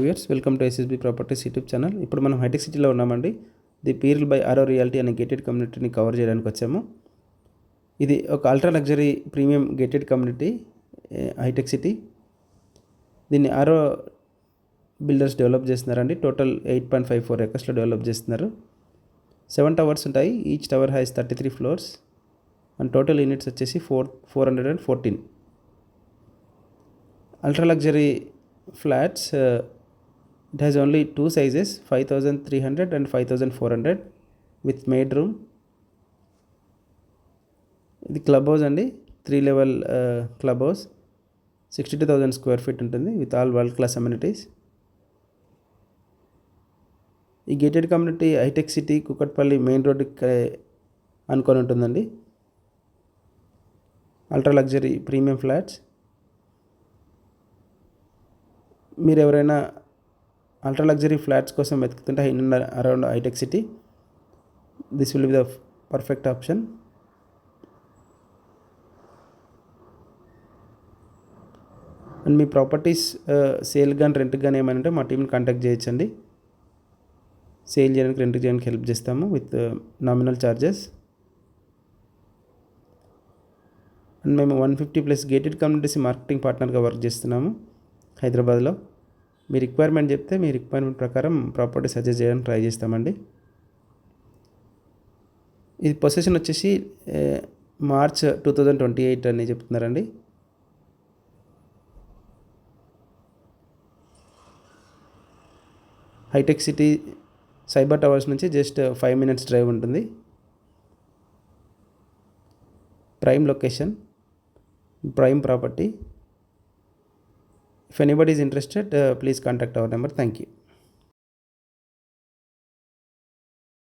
Viewers, welcome to SSB properties YouTube channel. ఇప్పుడు మనం హైటెక్ సిటీలో ఉన్నామండి. The pearl by Aro reality అనే గేటెడ్ కమ్యూనిటీని కవర్ చేయడానికి వచ్చాము. ఇది ఒక ultra luxury premium gated community హైటెక్ సిటీ. దీన్ని ఆరో బిల్డర్స్ డెవలప్ చేస్తున్నారండి. టోటల్ 8.54 ఎకర్స్లో డెవలప్ చేస్తున్నారు. 7 టవర్స్ ఉంటాయి. Each tower has 33 floors and total units వచ్చేసి 414. Ultra luxury flats, it has only two sizes, 5300 and 5400 with maid room. ఇది club house అండి. 3 level club house, 62,000 square feet ఉంటుంది with all world class amenities. ఈ gated community హైటెక్ City Kukatpally main రోడ్డుకి అనుకొని ఉంటుందండి. Ultra luxury premium flats. మీరు ఎవరైనా అల్ట్రా లగ్జరీ ఫ్లాట్స్ కోసం వెతుకుతుంటే అరౌండ్ హైటెక్ City, this will be the perfect option. And మీ ప్రాపర్టీస్ సేల్ కానీ రెంట్ కానీ ఏమైనా ఉంటే మా టీంని కాంటాక్ట్ చేయొచ్చండి. సేల్ చేయడానికి, రెంట్ చేయడానికి హెల్ప్ చేస్తాము విత్ నామినల్ ఛార్జెస్. అండ్ మేము 150+ గేటెడ్ కమ్యూనిటీస్ మార్కెటింగ్ పార్ట్నర్గా వర్క్ చేస్తున్నాము హైదరాబాద్లో. మీ రిక్వైర్మెంట్ చెప్తే మీ రిక్వైర్మెంట్ ప్రకారం ప్రాపర్టీ సజెస్ట్ చేయడానికి ట్రై చేస్తామండి. ఇది పొసెషన్ వచ్చేసి మార్చ్ 2028 అని చెప్తున్నారండి. హైటెక్ సిటీ సైబర్ టవర్స్ నుంచి జస్ట్ 5 minutes డ్రైవ్ ఉంటుంది. Prime location, prime property. If anybody is interested, please contact our number. Thank you.